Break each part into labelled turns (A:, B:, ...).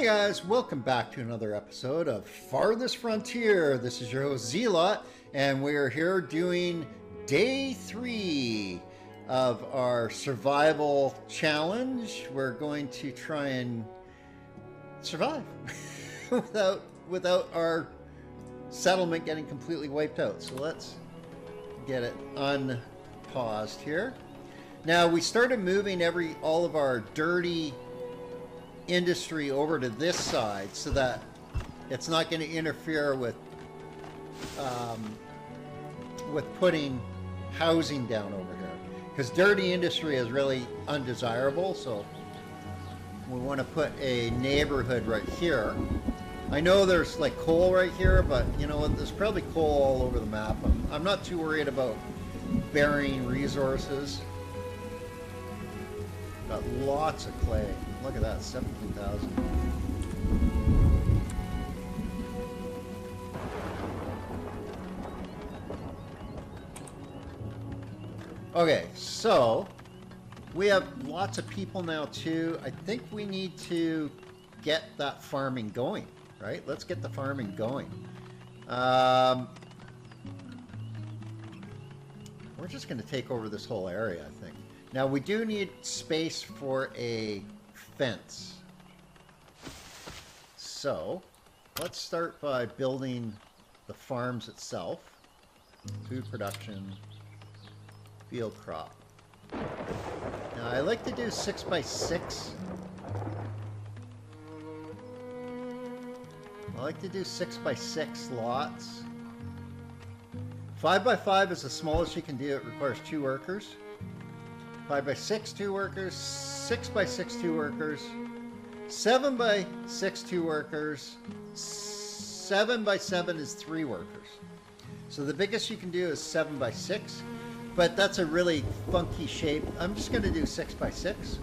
A: guys, welcome back to another episode of Farthest Frontier. This is your host Zelot, and we are here doing day 3 of our survival challenge. We're going to try and survive without our settlement getting completely wiped out. So let's get it unpaused here. Now we started moving all of our dirty industry over to this side so that it's not going to interfere with putting housing down over here, because dirty industry is really undesirable. So we want to put a neighborhood right here. I know there's like coal right here, but you know what, there's probably coal all over the map. I'm not too worried about burying resources. Got lots of clay. Look at that, 17,000. Okay, so we have lots of people now too. I think we need to get that farming going, right? Let's get the farming going. We're just going to take over this whole area, I think. Now we do need space for a fence. So let's start by building the farms itself. Food production, field crop. Now I like to do 6 by 6. I like to do 6 by 6 lots. 5 by 5 is the smallest you can do. It requires 2 workers. 5 by 6, 2 workers. 6 by 6, 2 workers. 7 by 6, 2 workers. 7 by 7 is 3 workers. So the biggest you can do is 7 by 6, but that's a really funky shape. I'm just going to do 6 by 6.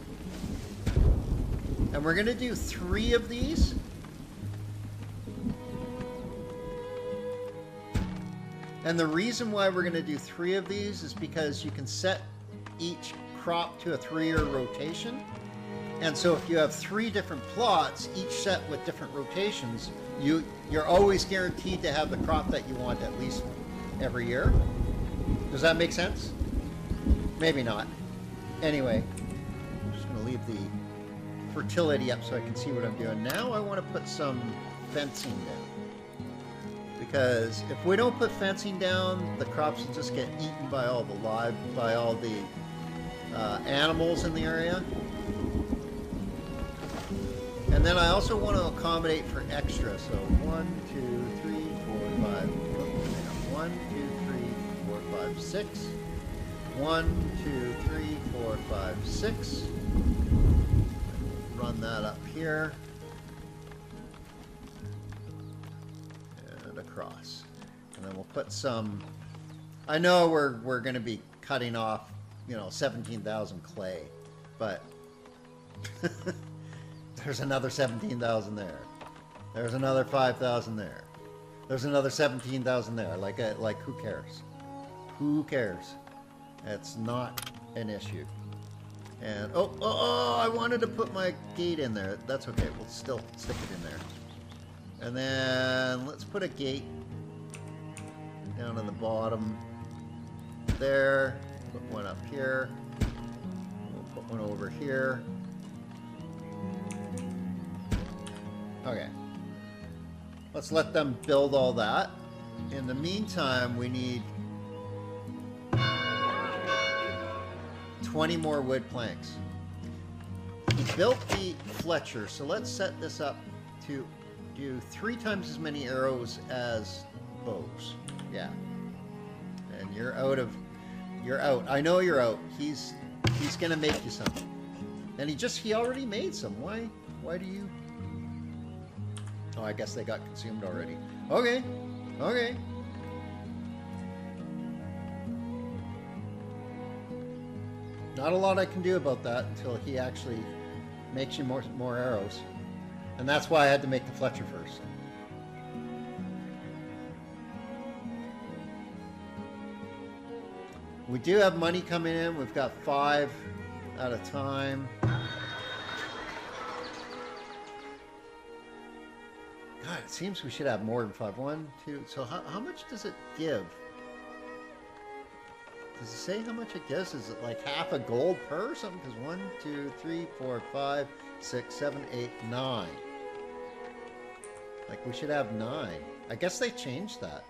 A: And we're going to do 3 of these. And the reason why we're going to do 3 of these is because you can set each crop to a 3-year rotation. And so if you have 3 different plots, each set with different rotations, you're always guaranteed to have the crop that you want at least every year. Does that make sense? Maybe not. Anyway, I'm just going to leave the fertility up so I can see what I'm doing. Now I want to put some fencing down. Because if we don't put fencing down, the crops will just get eaten by all the animals in the area. And then I also want to accommodate for extra. So 1, 2, 3, 4, 5. 1, 2, 3, 4, 5, 6. 1, 2, 3, 4, 5, 6. Run that up here. Across, and then we'll put some. I know we're going to be cutting off, 17,000 clay, but there's another 17,000 there. There's another 5,000 there. There's another 17,000 there. Like who cares? Who cares? It's not an issue. And oh! I wanted to put my gate in there. That's okay. We'll still stick it in there. And then let's put a gate down on the bottom there. Put one up here. We'll put one over here. Okay. Let's let them build all that. In the meantime, we need 20 more wood planks. We built the Fletcher, so let's set this up to do 3 times as many arrows as bows. Yeah. And you're out. I know you're out. He's gonna make you some. And he already made some. Why do you? Oh, I guess they got consumed already. Okay. Not a lot I can do about that until he actually makes you more arrows. And that's why I had to make the Fletcher first. We do have money coming in. We've got 5 at a time. seems we should have more than 5. 1, 2. So how much does it give? Does it say how much it gives? Is it like half a gold per or something? Because 1, 2, 3, 4, 5, 6, 7, 8, 9. Like we should have 9. I guess they changed that.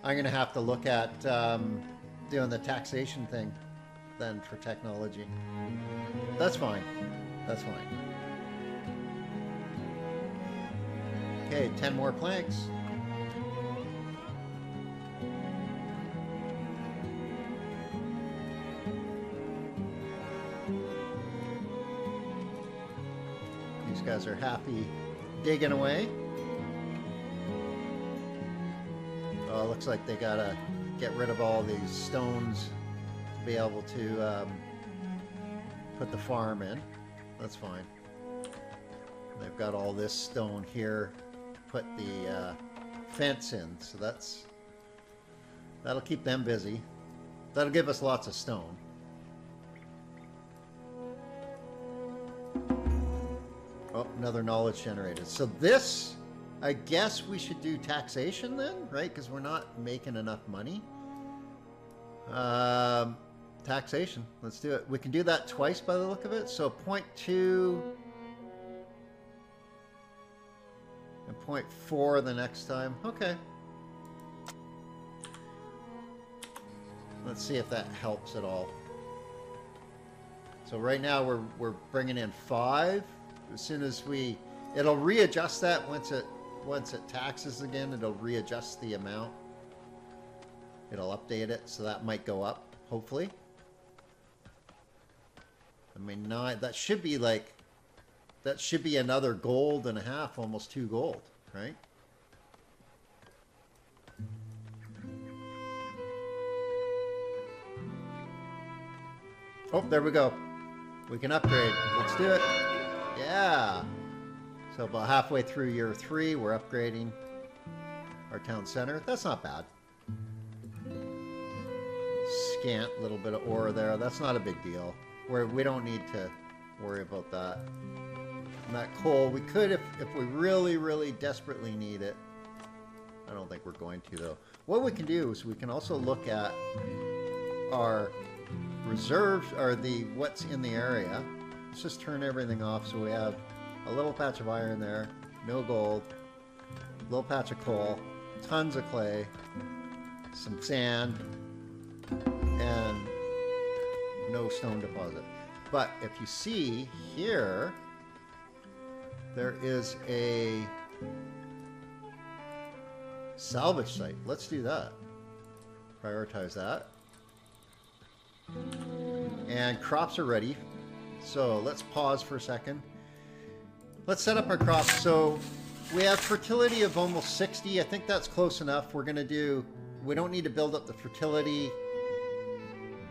A: I'm going to have to look at doing the taxation thing then for technology. That's fine. That's fine. Okay, 10 more planks. These guys are happy digging away. Oh, it looks like they gotta get rid of all these stones to be able to put the farm in. That's fine. They've got all this stone here to put the fence in, so that'll keep them busy. That'll give us lots of stone. Oh, another knowledge generated. So this, I guess we should do taxation then, right? Because we're not making enough money. Taxation. Let's do it. We can do that twice by the look of it. So 0.2 and 0.4 the next time. Okay. Let's see if that helps at all. So right now we're bringing in 5. As soon as it'll readjust that once it taxes again. It'll readjust the amount. It'll update it, so that might go up, hopefully. I mean, 9. That should be another gold and a half, almost 2 gold, right? Oh, there we go. We can upgrade. Let's do it. Yeah. So about halfway through year 3, we're upgrading our town center. That's not bad. Scant little bit of ore there. That's not a big deal. We don't need to worry about that. And that coal, we could if we really, really desperately need it. I don't think we're going to though. What we can do is we can also look at our reserves, or what's in the area. Let's just turn everything off so we have a little patch of iron there, no gold, a little patch of coal, tons of clay, some sand, and no stone deposit. But if you see here, there is a salvage site. Let's do that. Prioritize that. And crops are ready. So let's pause for a second. Let's set up our crops. So we have fertility of almost 60. I think that's close enough. We don't need to build up the fertility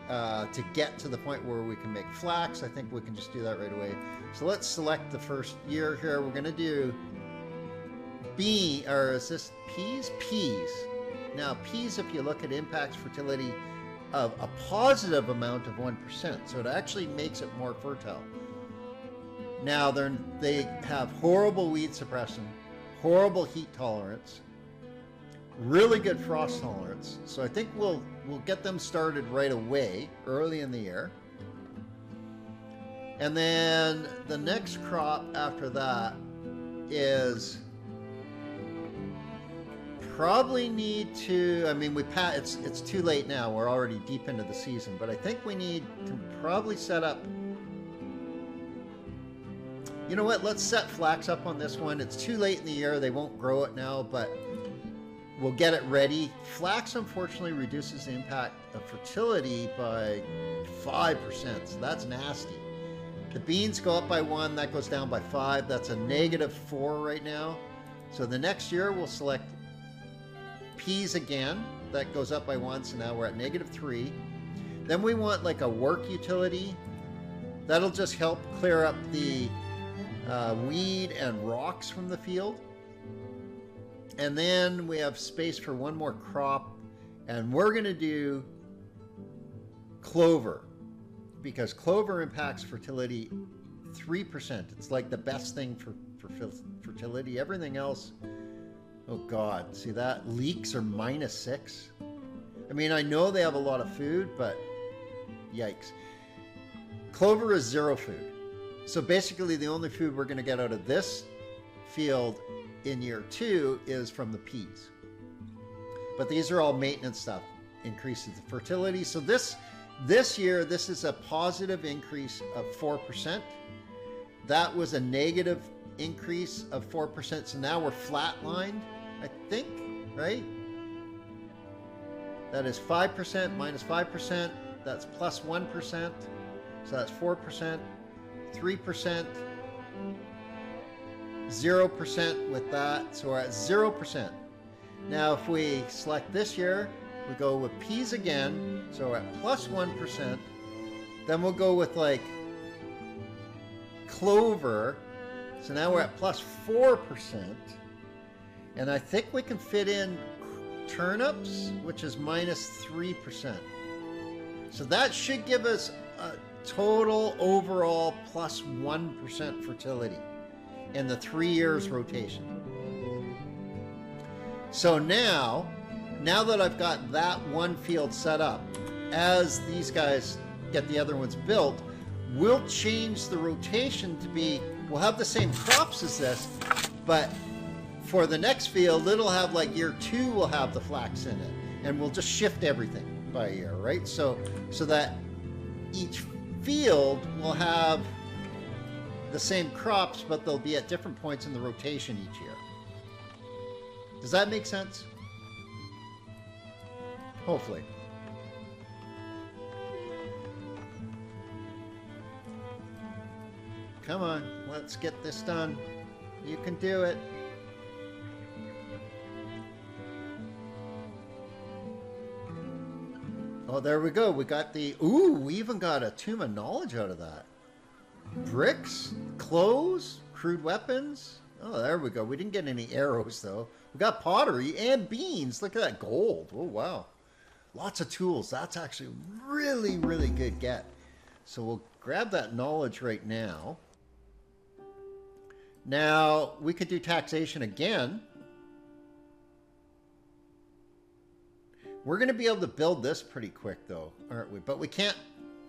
A: to get to the point where we can make flax. I think we can just do that right away. So let's select the first year here. We're going to do is this peas? Peas. Now peas, if you look at impacts fertility of a positive amount of 1%. So it actually makes it more fertile. Now they have horrible weed suppression, horrible heat tolerance, really good frost tolerance. So I think we'll get them started right away, early in the year. And then the next crop after that is probably need to, I mean, it's too late now. We're already deep into the season, but I think we need to probably set up, you know what, let's set flax up on this one. It's too late in the year. They won't grow it now, but we'll get it ready. Flax, unfortunately, reduces the impact of fertility by 5%, so that's nasty. The beans go up by 1, that goes down by 5. That's a -4 right now. So the next year we'll select peas again. That goes up by 1, so now we're at -3. Then we want like a work utility. That'll just help clear up the weed and rocks from the field. And then we have space for one more crop, and we're going to do clover, because clover impacts fertility 3%. It's like the best thing for for fertility. Everything else, oh God, see that? Leeks are -6. I mean, I know they have a lot of food, but yikes. Clover is 0 food. So basically the only food we're going to get out of this field in year 2 is from the peas. But these are all maintenance stuff, increases the fertility. So this year, this is a positive increase of 4%. That was a negative increase of 4%. So now we're flatlined, I think, right? That is 5% minus 5%. That's plus 1%. So that's 4%, 3%, 0% with that. So we're at 0%. Now, if we select this year, we go with peas again. So we're at plus 1%. Then we'll go with like clover. So now we're at plus 4%. And I think we can fit in turnips, which is minus 3%. So that should give us a total overall plus 1% fertility in the 3 years rotation. So now that I've got that one field set up, as these guys get the other ones built, we'll change the rotation to be, we'll have the same crops as this, but for the next field, it'll have like year 2 will have the flax in it, and we'll just shift everything by year, right? So that each field will have the same crops, but they'll be at different points in the rotation each year. Does that make sense? Hopefully. Come on, let's get this done. You can do it. Oh, there we go. We got the... Ooh, we even got a tomb of knowledge out of that. Bricks, clothes, crude weapons. Oh, there we go. We didn't get any arrows, though. We got pottery and beans. Look at that gold. Oh, wow. Lots of tools. That's actually really, really good get. So we'll grab that knowledge right now. Now, we could do taxation again. We're going to be able to build this pretty quick, though, aren't we? But we can't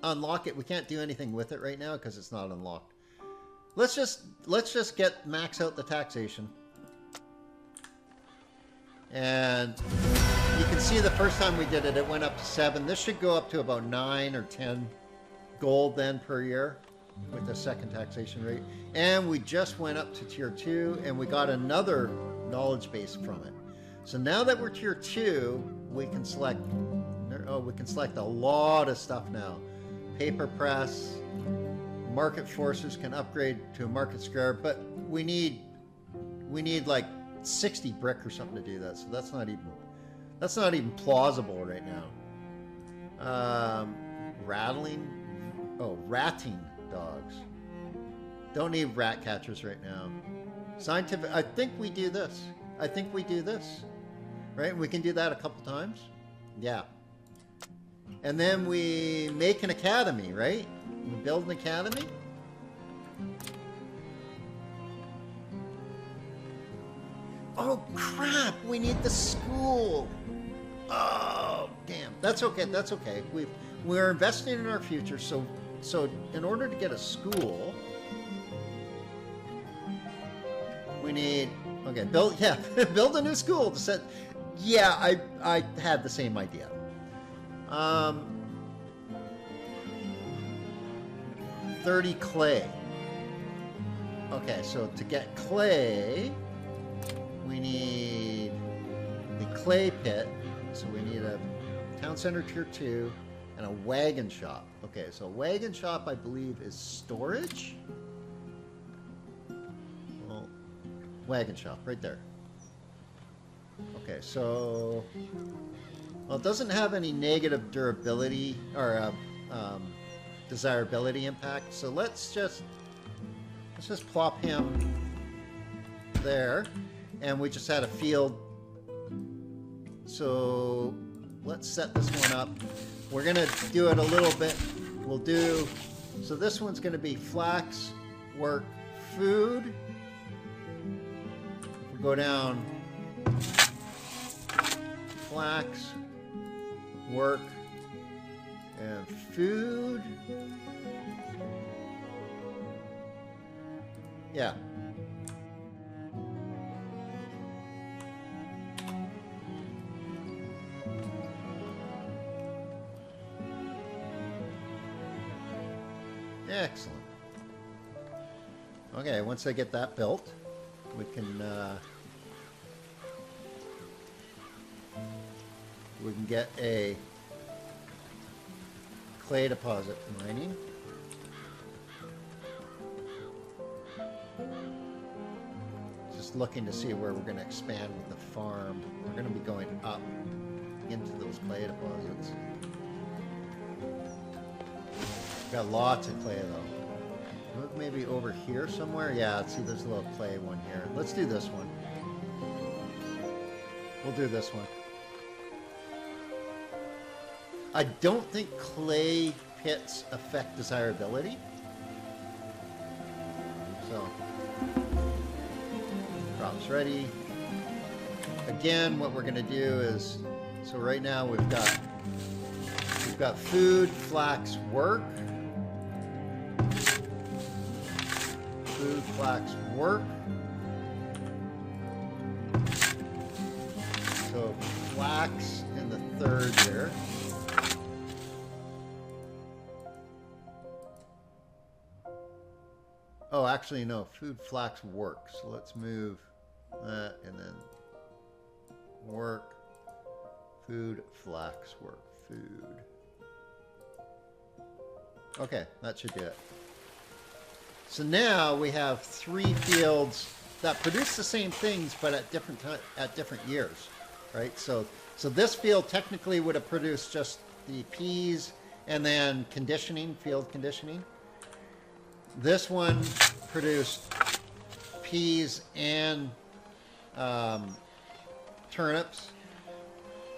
A: unlock it. We can't do anything with it right now because it's not unlocked. Let's just get max out the taxation. And you can see the first time we did it, it went up to 7. This should go up to about 9 or 10 gold then per year with the second taxation rate. And we just went up to tier 2 and we got another knowledge base from it. So now that we're tier 2, we can select a lot of stuff now. Paper press, market forces can upgrade to a market square, but we need like 60 brick or something to do that. So that's not even plausible right now. Ratting dogs. Don't need rat catchers right now. Scientific, I think we do this. Right? We can do that a couple times. Yeah. And then we make an academy, right? We build an academy. Oh crap, we need the school. Oh, damn. That's okay, that's okay. We're investing in our future, so in order to get a school, we need, okay, build a new school to set. Yeah, I had the same idea. 30 clay. Okay, so to get clay, we need the clay pit. So we need a town center tier 2 and a wagon shop. Okay, so a wagon shop, I believe, is storage. Well, wagon shop right there. Okay, so, well, it doesn't have any negative durability or desirability impact. So let's just plop him there, and we just had a field. So let's set this one up. We're gonna do it a little bit. We'll do, so this one's gonna be flax, work, food, go down flax, work, and food. Yeah. Excellent. Okay, once I get that built, we can get a clay deposit mining. Just looking to see where we're going to expand with the farm. We're going to be going up into those clay deposits. Got lots of clay though. Look, maybe over here somewhere. Yeah, see, there's a little clay one here. Let's do this one. We'll do this one. I don't think clay pits affect desirability. So, crops ready. Again, what we're going to do is, so right now we've got food, flax, work. Food, flax, work. So flax in the third here. Oh, actually, no. Food, flax, work. So let's move that and then work. Food, flax, work. Food. Okay, that should do it. So now we have 3 fields that produce the same things, but at different years, right? So this field technically would have produced just the peas and then conditioning, field conditioning. This one produced peas and turnips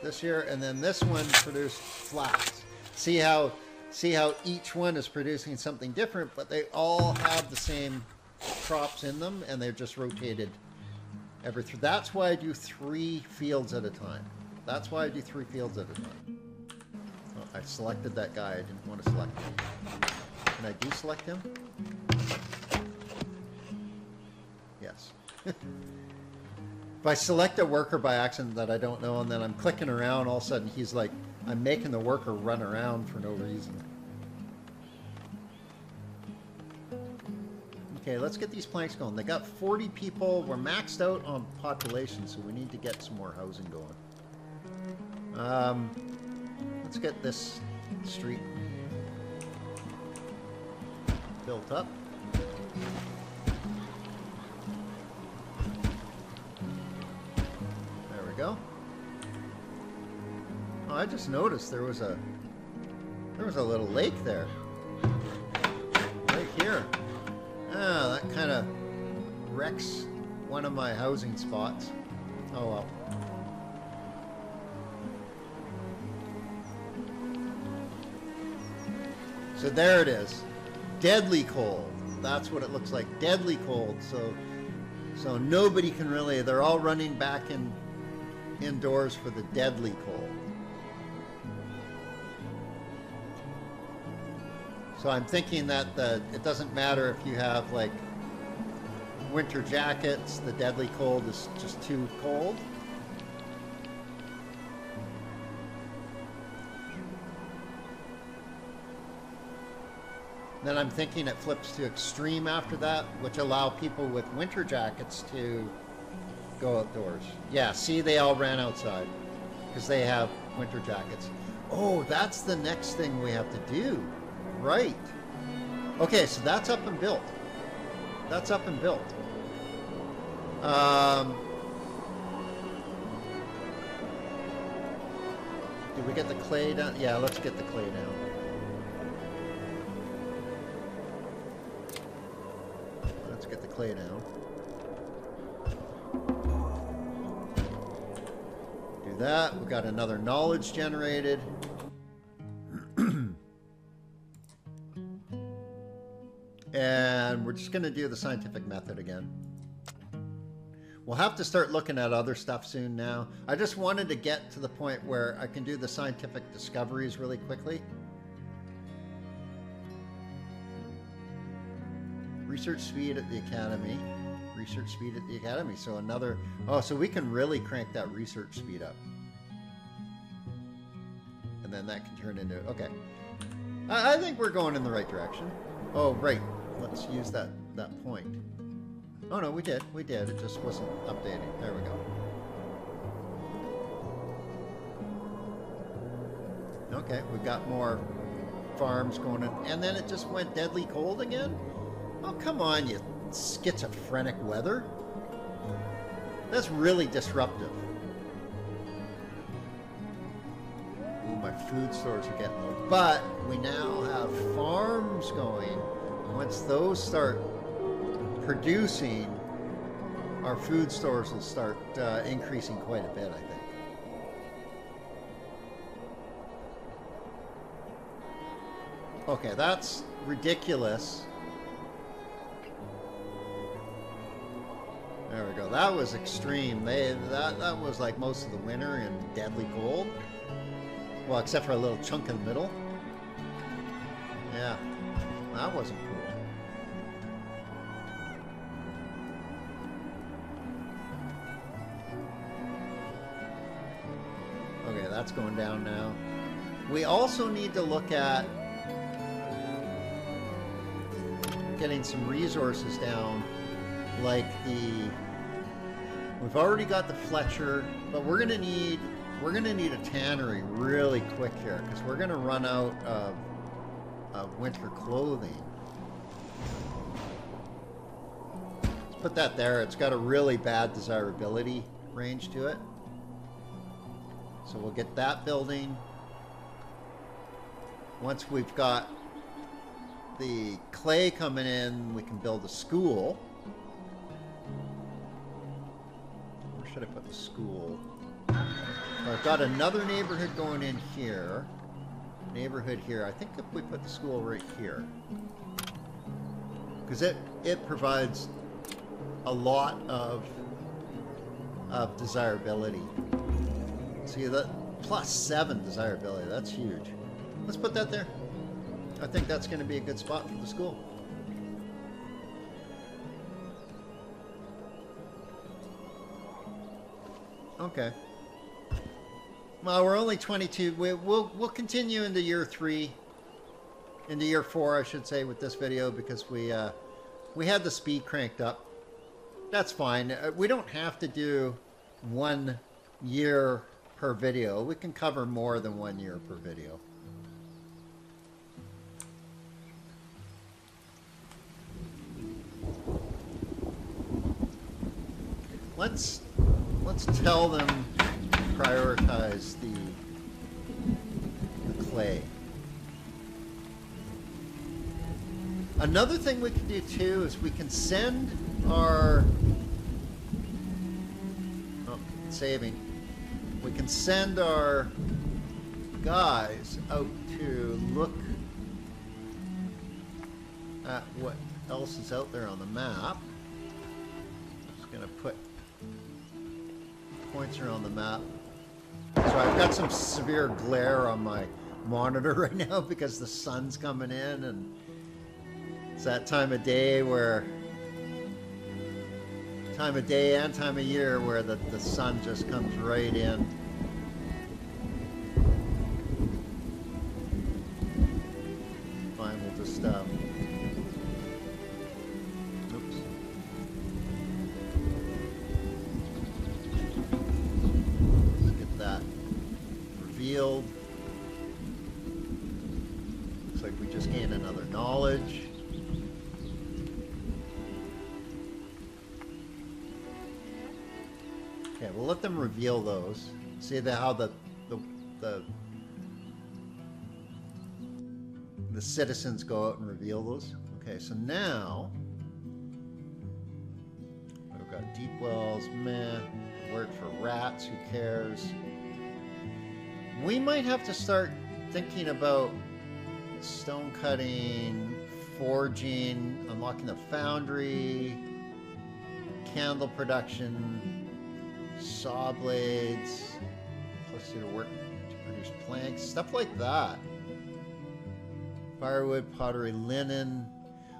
A: this year, and then this one produced flax. See how each one is producing something different, but they all have the same crops in them, and they're just rotated every 3. That's why I do 3 fields at a time. That's why I do 3 fields at a time. Oh, I selected that guy. I didn't want to select him. Can I deselect him? Yes. If I select a worker by accident that I don't know, and then I'm clicking around, all of a sudden he's like, I'm making the worker run around for no reason. Okay, let's get these planks going. They got 40 people. We're maxed out on population, so we need to get some more housing going. Let's get this street built up. There we go. Oh, I just noticed there was a little lake there. Right here. Ah, that kind of wrecks one of my housing spots. Oh well. So there it is. Deadly cold. That's what it looks like. Deadly cold. So nobody can really, they're all running back indoors for the deadly cold. So I'm thinking that it doesn't matter if you have like winter jackets, the deadly cold is just too cold. Then I'm thinking it flips to extreme after that, which allow people with winter jackets to go outdoors. Yeah, see, they all ran outside because they have winter jackets. Oh, that's the next thing we have to do. Right. Okay, so that's up and built. That's up and built. Did we get the clay down? Yeah, let's get the clay down. Let's get the clay down. Do that. We've got another knowledge generated. And we're just going to do the scientific method again. We'll have to start looking at other stuff soon now. I just wanted to get to the point where I can do the scientific discoveries really quickly. Research speed at the academy. Research speed at the academy. So another... Oh, so we can really crank that research speed up. And then that can turn into... Okay. I think we're going in the right direction. Oh, right. Let's use that point. Oh, no, we did. We did. It just wasn't updating. There we go. Okay, we've got more farms going in. And then it just went deadly cold again? Oh, come on, you schizophrenic weather. That's really disruptive. Ooh, my food stores are getting low. But we now have farms going. Once those start producing, our food stores will start increasing quite a bit, I think. Okay, that's ridiculous. There we go. That was extreme. That was like most of the winter and deadly cold. Well, except for a little chunk in the middle. Yeah, that wasn't cool. Okay, that's going down now. We also need to look at getting some resources down, like we've already got the Fletcher, but we're gonna need a tannery really quick here, because we're gonna run out of winter clothing. Let's put that there. It's got a really bad desirability range to it. So we'll get that building. Once we've got the clay coming in, we can build a school. Where should I put the school? I've got another neighborhood going in here. Neighborhood here. I think if we put the school right here, because it provides a lot of desirability. See that +7 desirability. That's huge. Let's put that there. I think that's going to be a good spot for the school. Okay. Well, we're only 22. We'll continue into year 3, into year 4, I should say, with this video, because we had the speed cranked up. That's fine. We don't have to do 1 year per video. We can cover more than 1 year per video. Let's tell them to prioritize the clay. Another thing we can do too is we can send our saving. We can send our guys out to look at what else is out there on the map. I'm just gonna put points around the map. So I've got some severe glare on my monitor right now because the sun's coming in, and it's that time of day where time of day and time of year where the sun just comes right in. Fine, we'll just oops. Let's get that revealed. Looks like we just gained another knowledge. Okay, we'll let them reveal those. See how the citizens go out and reveal those. Okay, so now we've got deep wells, meh. Work for rats, who cares? We might have to start thinking about stone cutting, forging, unlocking the foundry, candle production, saw blades, plus to work to produce planks, stuff like that. Firewood, pottery, linen.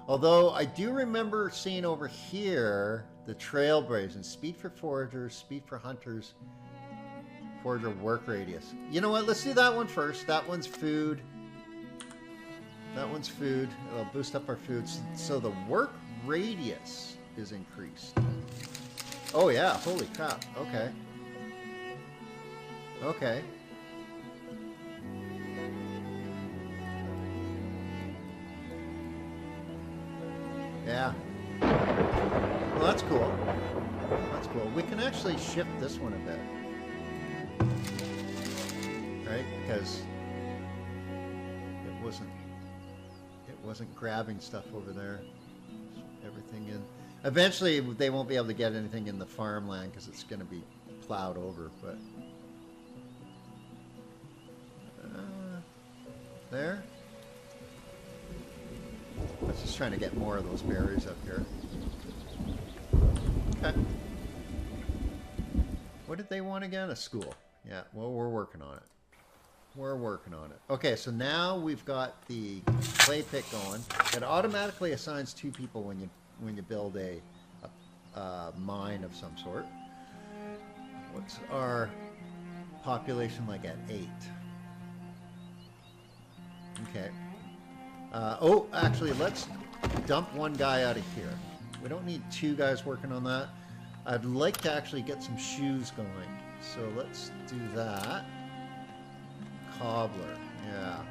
A: Although I do remember seeing over here the trailblazing, speed for foragers, speed for hunters, forager work radius. You know what? Let's do that one first. That one's food. That one's food. It'll boost up our food. So the work radius is increased. Oh yeah, holy crap. Okay. Okay. Yeah. Well, that's cool. That's cool. We can actually shift this one a bit. Right? Because it wasn't grabbing stuff over there. Everything in. Eventually, they won't be able to get anything in the farmland because it's going to be plowed over. But there. I was just trying to get more of those berries up here. Okay. What did they want again? A school. Yeah. Well, we're working on it. We're working on it. Okay, so now we've got the clay pit going. It automatically assigns 2 people when you build a mine of some sort. What's our population like at 8? Okay. Oh, actually, let's dump one guy out of here. We don't need 2 guys working on that. I'd like to actually get some shoes going. So let's do that. Cobbler, yeah.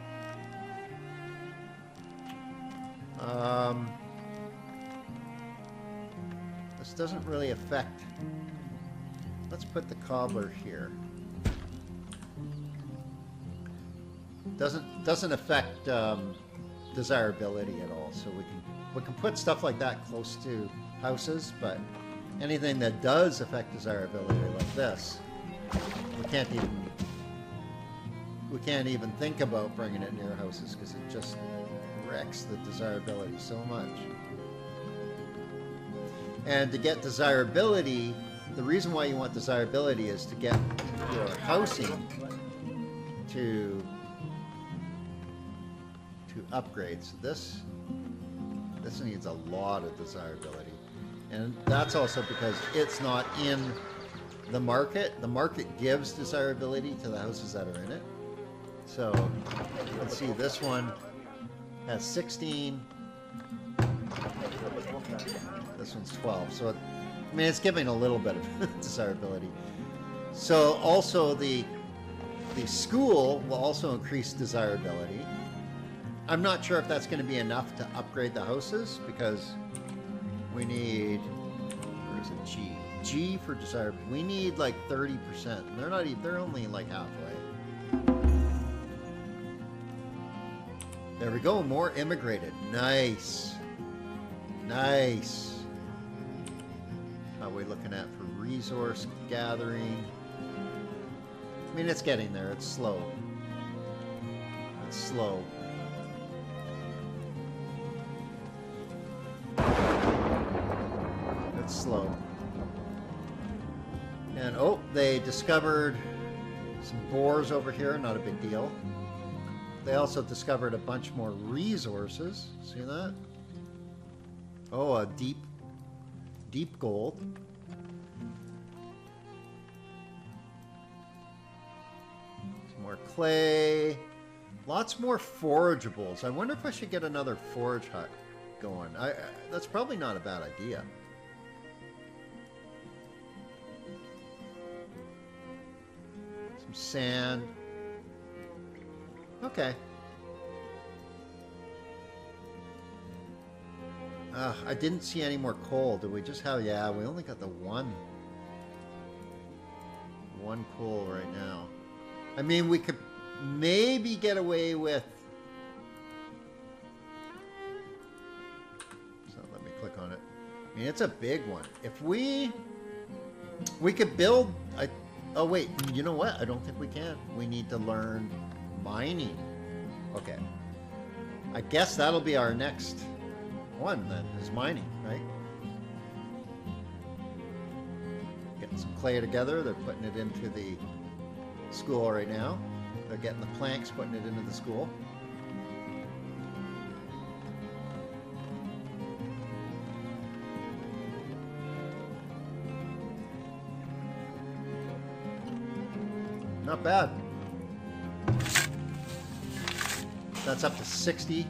A: This doesn't really affect. Let's put the cobbler here. Doesn't affect desirability at all. So we can put stuff like that close to houses, but anything that does affect desirability like this, we can't even think about bringing it near houses because it just wrecks the desirability so much. And to get desirability, the reason why you want desirability is to get your housing to upgrade. So this needs a lot of desirability. And that's also because it's not in the market. The market gives desirability to the houses that are in it. So, let's see, this one has 16. This one's 12. So, I mean, it's giving a little bit of desirability. So, also the school will also increase desirability. I'm not sure if that's going to be enough to upgrade the houses because we need, where is it, G? G for desirability. We need like 30%. They're only like halfway. There we go, more immigrated. Nice. Nice. How are we looking at for resource gathering? I mean, it's getting there. It's slow. It's slow. It's slow. And, oh, they discovered some boars over here. Not a big deal. They also discovered a bunch more resources. See that? Oh, a deep gold. Some more clay. Lots more forageables. I wonder if I should get another forage hut going. That's probably not a bad idea. Some sand. Okay. I didn't see any more coal. Do we just have... Yeah, we only got the one coal right now. I mean, we could maybe get away with... So let me click on it. I mean, it's a big one. If we could build... Oh, wait. You know what? I don't think we can. We need to learn... mining. Okay. I guess that'll be our next one then, is mining, right? some clay together. They're putting it into the school right now. They're getting the planks, putting it into the school. Not bad. That's up to 60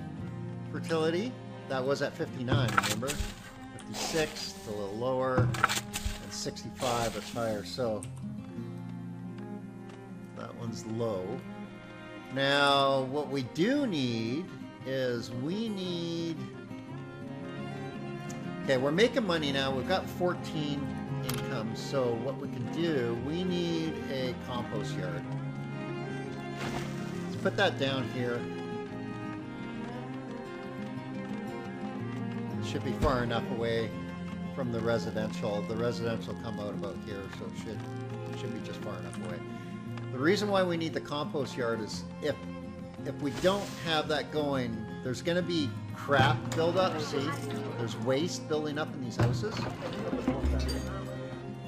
A: fertility. That was at 59, remember? 56, it's a little lower, and 65, it's higher. So that one's low. Now, what we do need is okay, we're making money now. We've got 14 income. So what we can do, we need a compost yard. Let's put that down here. Should be far enough away from the residential. The residential come out about here, so it should be just far enough away. The reason why we need the compost yard is if we don't have that going, there's going to be crap buildup. See, there's waste building up in these houses,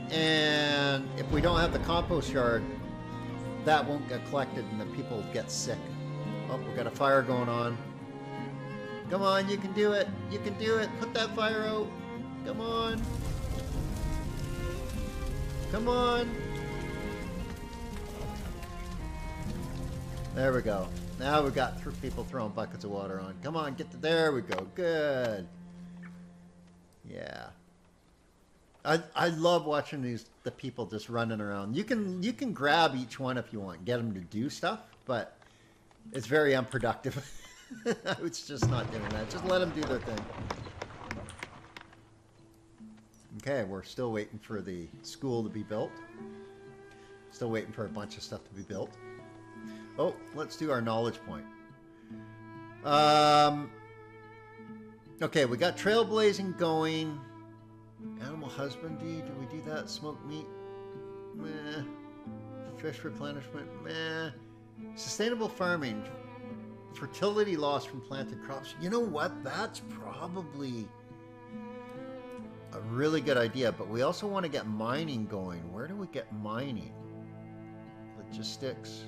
A: and if we don't have the compost yard, that won't get collected, and the people get sick. Oh, we got a fire going on. Come on, you can do it. You can do it. Put that fire out. Come on. Come on. There we go. Now we've got people throwing buckets of water on. Come on, there we go. Good. Yeah. I love watching the people just running around. You can grab each one if you want, get them to do stuff, but it's very unproductive. It's just not doing that. Just let them do their thing. Okay, we're still waiting for the school to be built. Still waiting for a bunch of stuff to be built. Oh, let's do our knowledge point. Okay, we got trailblazing going. Animal husbandry, do we do that? Smoked meat? Meh. Fish replenishment? Meh. Sustainable farming. Fertility loss from planted crops. You know what? That's probably a really good idea, but we also want to get mining going. Where do we get mining? Logistics,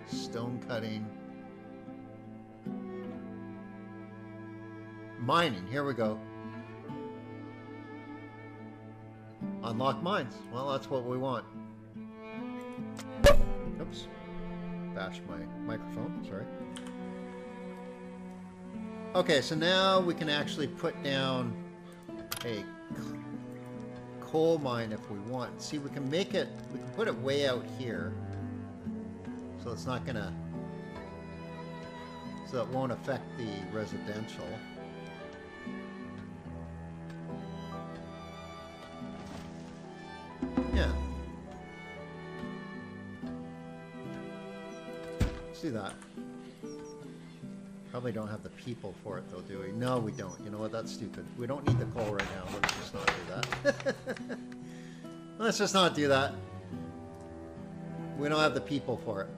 A: stone cutting, mining. Here we go. Unlock mines. Well, that's what we want. Oops. Bashed my microphone. Sorry. Okay, so now we can actually put down a coal mine if we want. See, we can put it way out here. So it's not gonna, so it won't affect the residential. Yeah. Let's do that. Probably don't have the people for it though, do we? No, we don't. You know what? That's stupid. We don't need the coal right now. Let's just not do that. Let's just not do that. We don't have the people for it.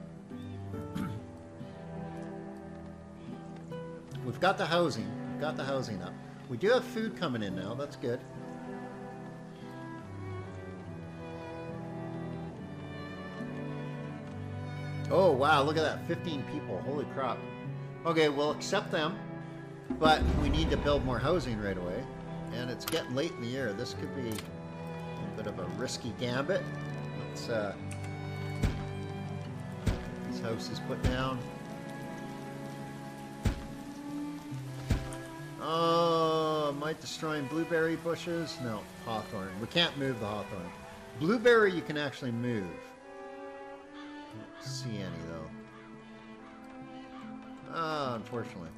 A: We've got the housing. We've got the housing up. We do have food coming in now. That's good. Oh, wow. Look at that. 15 people. Holy crap. Okay, we'll accept them, but we need to build more housing right away. And it's getting late in the year. This could be a bit of a risky gambit. Let's, this house is put down. Oh, am I destroying blueberry bushes? No, hawthorn. We can't move the hawthorn. Blueberry you can actually move. I don't see any though. Ah, unfortunately.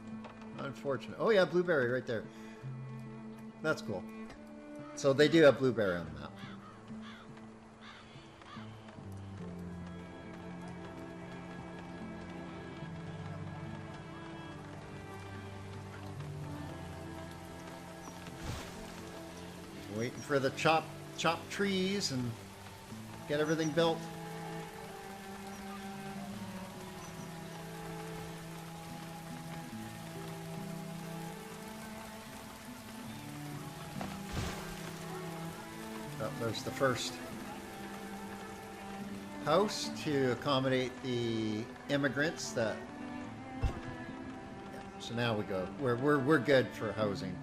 A: Unfortunate. Oh yeah, blueberry right there. That's cool. So they do have blueberry on the map. Waiting for the chop trees and get everything built. Oh, there's the first house to accommodate the immigrants that. Yeah, so now we go. We're good for housing.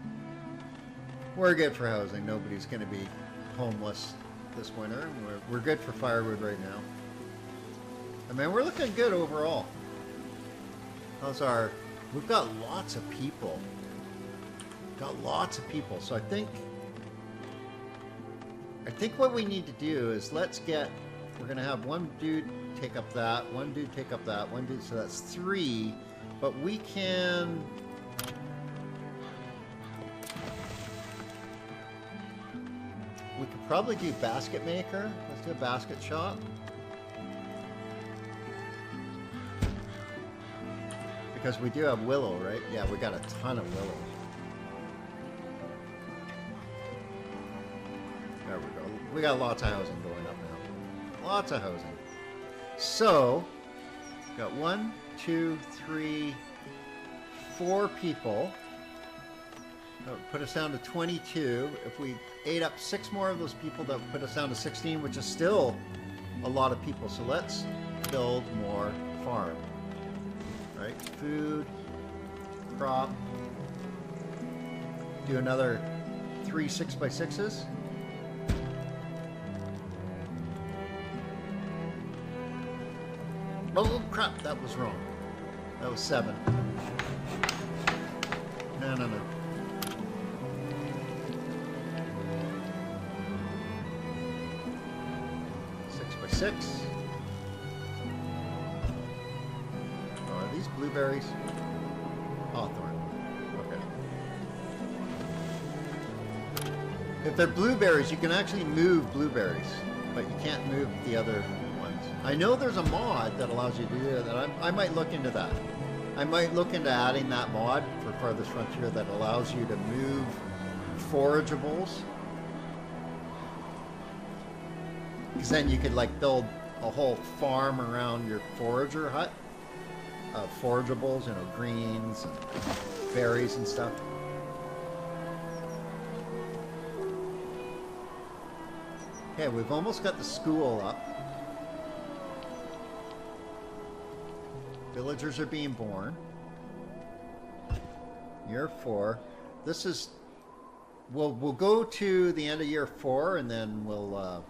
A: We're good for housing. Nobody's going to be homeless this winter. We're good for firewood right now. I mean, we're looking good overall. How's our? We've got lots of people. Got lots of people. So I think what we need to do is let's get. We're gonna have one dude take up that, one dude take up that, one dude. So that's 3. But we can. We could probably do basket maker. Let's do a basket shop. Because we do have willow, right? Yeah, we got a ton of willow. There we go. We got lots of housing going up now. Lots of housing. So, got 1, 2, 3, 4 people. That would put us down to 22. If we ate up 6 more of those people, that would put us down to 16, which is still a lot of people. So let's build more farm. Right? Food, crop. Do another 3 6x6s. Oh crap, that was wrong. That was 7. No. 6x6. These blueberries. Hawthorn. Okay. If they're blueberries, you can actually move blueberries, but you can't move the other ones. I know there's a mod that allows you to do that. I might look into that. I might look into adding that mod for Farthest Frontier that allows you to move forageables. Because then you could like build a whole farm around your forager hut. Forageables, you know, greens, and berries and stuff. Okay, we've almost got the school up. Villagers are being born. Year 4. This is. We'll go to the end of year 4, and then we'll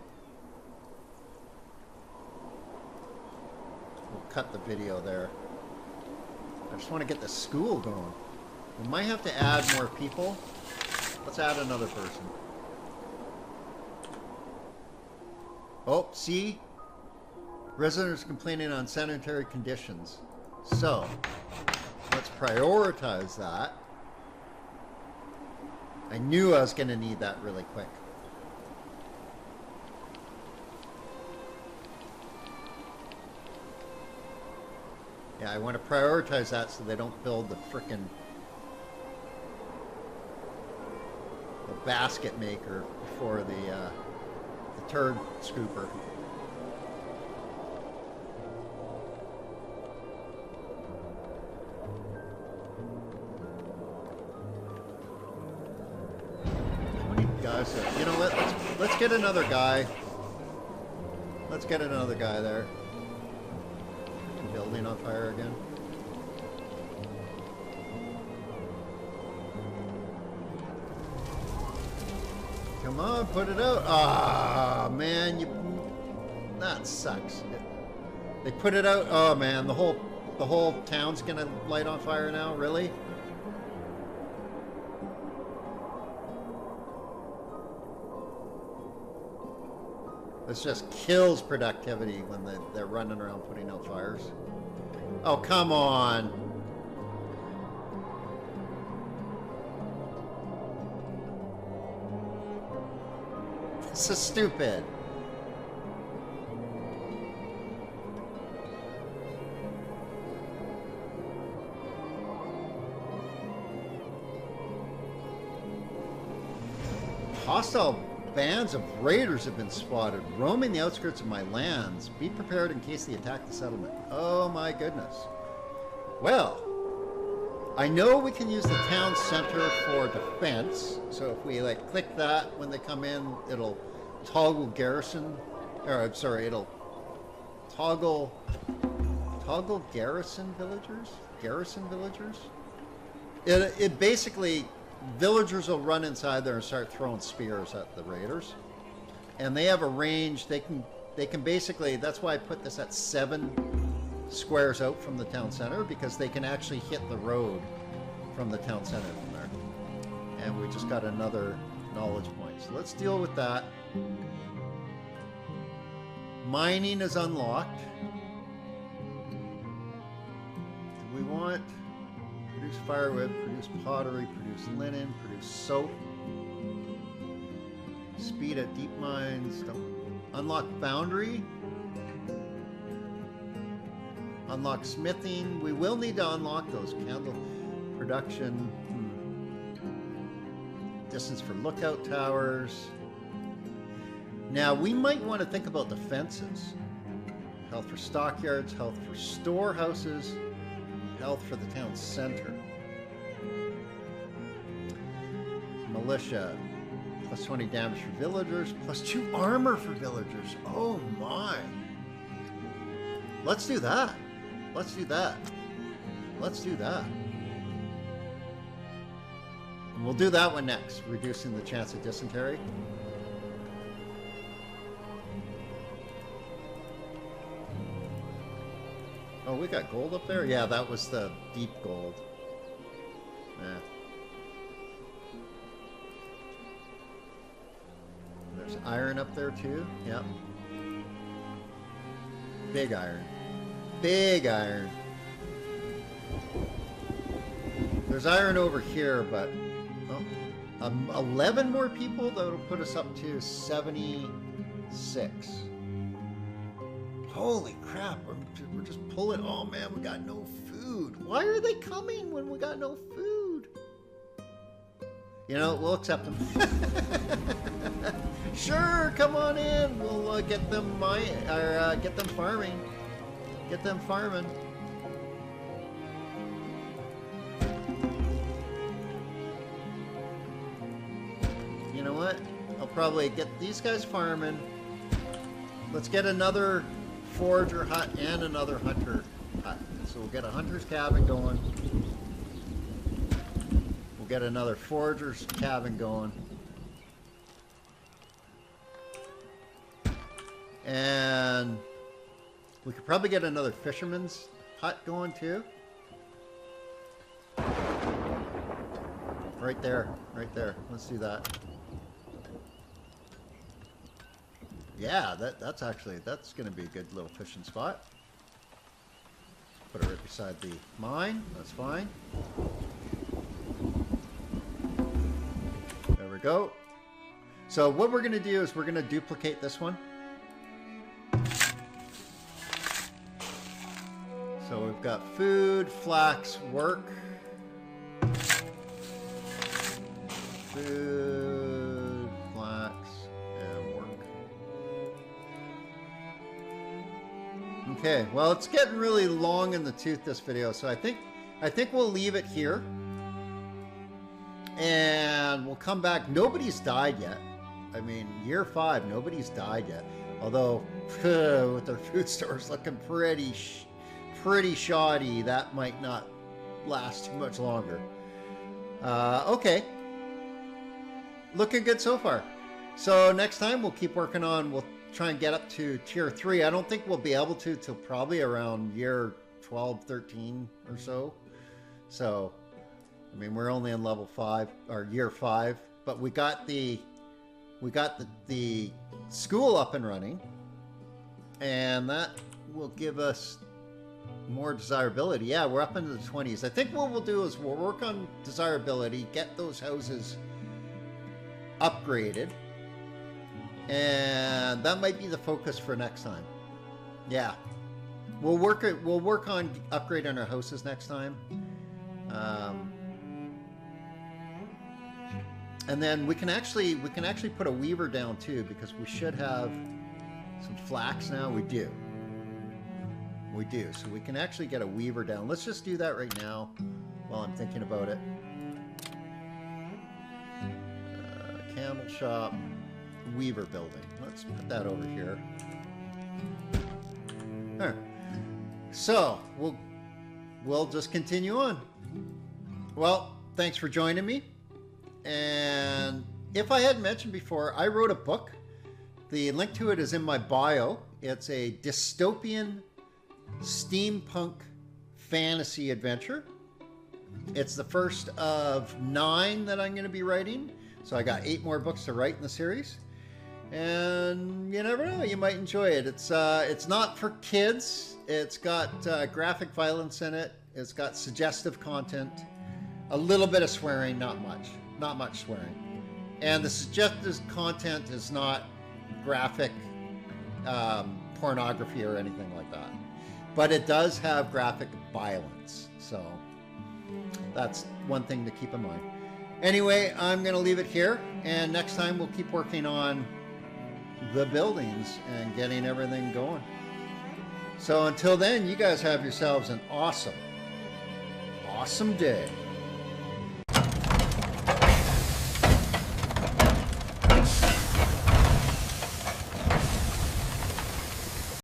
A: cut the video there. I just want to get the school going. We might have to add more people. Let's add another person. Oh, see? Residents complaining on sanitary conditions. So, let's prioritize that. I knew I was going to need that really quick. Yeah, I want to prioritize that so they don't build the frickin' basket maker for the turd scooper. How many guys there? You know what? Let's get another guy. Let's get another guy there. Building on fire again. Come on, put it out. Ah, man, that sucks. They put it out. Oh man, the whole town's gonna light on fire now. Really? This just kills productivity when they're running around putting out fires. Oh, come on. This is stupid. Hostile bands of raiders have been spotted roaming the outskirts of my lands. Be prepared in case they attack the settlement. Oh my goodness. Well, I know we can use the town center for defense. So if we like click that when they come in, it'll toggle garrison. Or sorry, it'll toggle garrison villagers. It basically, villagers will run inside there and start throwing spears at the raiders, and they have a range. They can basically. That's why I put this at 7 squares out from the town center, because they can actually hit the road from the town center from there. And we just got another knowledge point. So let's deal with that. Mining is unlocked. Do we want produce firewood, produce pottery, produce linen, produce soap, speed at deep mines, unlock foundry, unlock smithing. We will need to unlock those. Candle production, distance for lookout towers. Now we might want to think about the fences. Health for stockyards, health for storehouses, health for the town center. Militia, plus 20 damage for villagers, plus 2 armor for villagers. Oh my. Let's do that. Let's do that. Let's do that. And we'll do that one next, reducing the chance of dysentery. Oh, we got gold up there? Yeah, that was the deep gold. Yeah. There's iron up there too. Yep. Big iron. Big iron. There's iron over here, but 11 more people. That'll put us up to 76. Holy crap, we're just pulling. Oh man, we got no food. Why are they coming when we got no food? You know, we'll accept them. Sure, come on in. We'll get them get them farming. Get them farming. You know what? I'll probably get these guys farming. Let's get another forager hut and another hunter hut. So we'll get a hunter's cabin going. We'll get another forager's cabin going. And we could probably get another fisherman's hut going too. Right there, right there. Let's do that. Yeah, that's going to be a good little fishing spot. Put it right beside the mine. That's fine. There we go. So what we're going to do is we're going to duplicate this one. So we've got food, flax, work. Food, flax, and work. Okay, well, it's getting really long in the tooth, this video, so I think we'll leave it here. And we'll come back. Nobody's died yet. I mean, year 5, nobody's died yet. Although, with their food stores looking pretty shoddy, that might not last too much longer. Okay. Looking good so far. So next time we'll keep working on, we'll try and get up to tier 3. I don't think we'll be able to till probably around year 12, 13 or so. So, I mean, we're only in level 5 or year 5, but we got the school up and running, and that will give us more desirability. Yeah, we're up into the 20s. I think what we'll do is we'll work on desirability, get those houses upgraded, and that might be the focus for next time. Yeah, we'll work on upgrading our houses next time, and then we can actually put a weaver down too, because we should have some flax now. We do, so we can actually get a weaver down. Let's just do that right now while I'm thinking about it. Camel shop, weaver building. Let's put that over here. There. So we'll just continue on. Well, thanks for joining me. And if I hadn't mentioned before, I wrote a book. The link to it is in my bio. It's a dystopian steampunk fantasy adventure. It's the first of 9 that I'm going to be writing. So I got 8 more books to write in the series. And you never know, you might enjoy it. It's not for kids. It's got graphic violence in it. It's got suggestive content. A little bit of swearing, not much. Not much swearing. And the suggestive content is not graphic pornography or anything like that. But it does have graphic violence. So that's one thing to keep in mind. Anyway, I'm going to leave it here. And next time we'll keep working on the buildings and getting everything going. So until then, you guys have yourselves an awesome day.